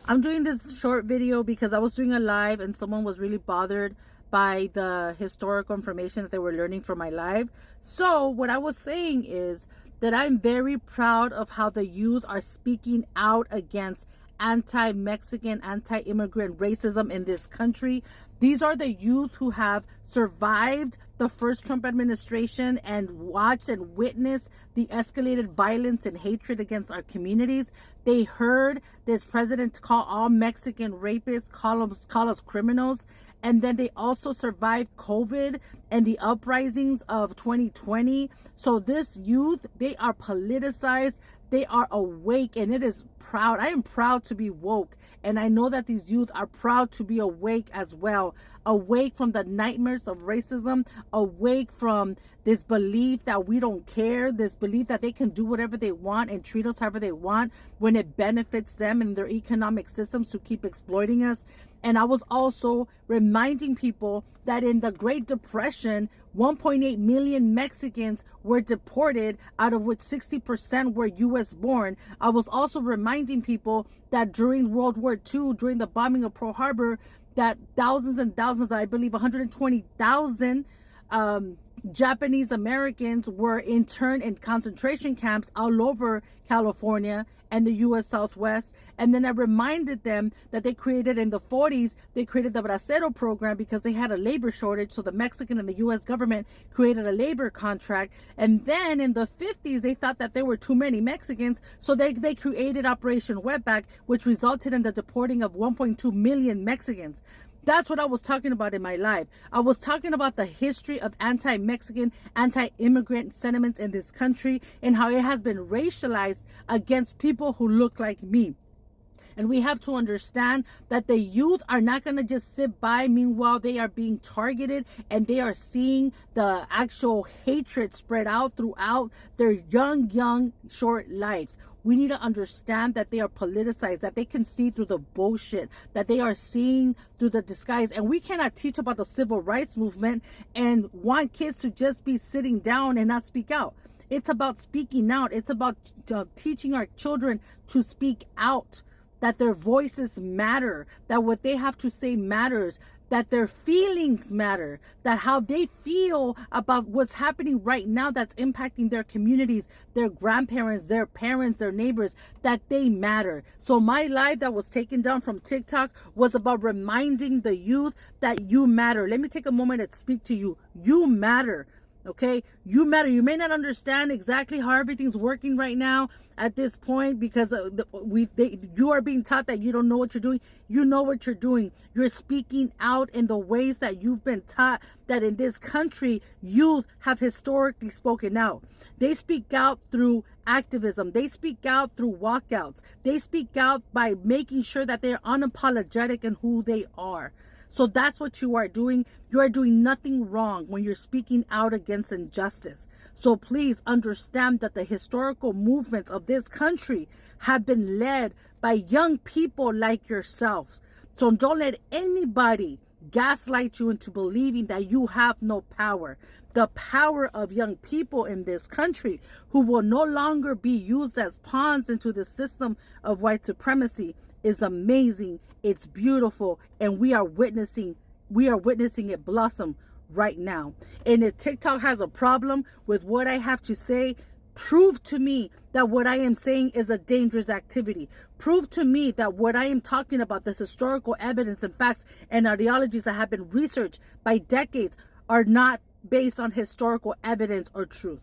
I'm doing this short video because I was doing a live and someone was really bothered by the historical information that they were learning from my live. So what I was saying is that I'm very proud of how the youth are speaking out against anti-Mexican, anti-immigrant racism in this country. These are the youth who have survived the first Trump administration and watched and witnessed the escalated violence and hatred against our communities. They heard this president call all Mexican rapists, call us criminals. And then they also survived COVID and the uprisings of 2020. So this youth, they are politicized. They are awake, and it is proud. I am proud to be woke. And I know that these youth are proud to be awake as well. Awake from the nightmares of racism. Awake from this belief that we don't care. This belief that they can do whatever they want and treat us however they want when it benefits them and their economic systems to keep exploiting us. And I was also reminding people that in the Great Depression, 1.8 million Mexicans were deported, out of which 60% were U.S. born. I was also reminding people that during World War II, during the bombing of Pearl Harbor, that thousands and thousands, I believe 120,000 Japanese Americans were interned in concentration camps all over California and the U.S. Southwest. And then I reminded them that they created in the 40s, they created the Bracero program because they had a labor shortage. So the Mexican and the U.S. government created a labor contract. And then in the 50s, they thought that there were too many Mexicans. So they created Operation Wetback, which resulted in the deporting of 1.2 million Mexicans. That's what I was talking about in my live. I was talking about the history of anti-Mexican, anti-immigrant sentiments in this country and how it has been racialized against people who look like me. And we have to understand that the youth are not going to just sit by. Meanwhile, they are being targeted and they are seeing the actual hatred spread out throughout their young, short life. We need to understand that they are politicized, that they can see through the bullshit, that they are seeing through the disguise. And we cannot teach about the civil rights movement and want kids to just be sitting down and not speak out. It's about speaking out. It's about teaching our children to speak out, that their voices matter, that what they have to say matters, that their feelings matter, that how they feel about what's happening right now that's impacting their communities, their grandparents, their parents, their neighbors, that they matter. So my live that was taken down from TikTok was about reminding the youth that you matter. Let me take a moment to speak to you. You matter. Okay, you matter. You may not understand exactly how everything's working right now at this point because you are being taught that you don't know what you're doing. You know what you're doing. You're speaking out in the ways that you've been taught that in this country, youth have historically spoken out. They speak out through activism. They speak out through walkouts. They speak out by making sure that they're unapologetic in who they are. So that's what you are doing. You are doing nothing wrong when you're speaking out against injustice. So please understand that the historical movements of this country have been led by young people like yourselves. So don't let anybody gaslight you into believing that you have no power. The power of young people in this country who will no longer be used as pawns into the system of white supremacy is amazing. It's beautiful, and we are witnessing it blossom right now. And if TikTok has a problem with what I have to say, prove to me that what I am saying is a dangerous activity. Prove to me that what I am talking about, this historical evidence and facts and ideologies that have been researched by decades, are not based on historical evidence or truth.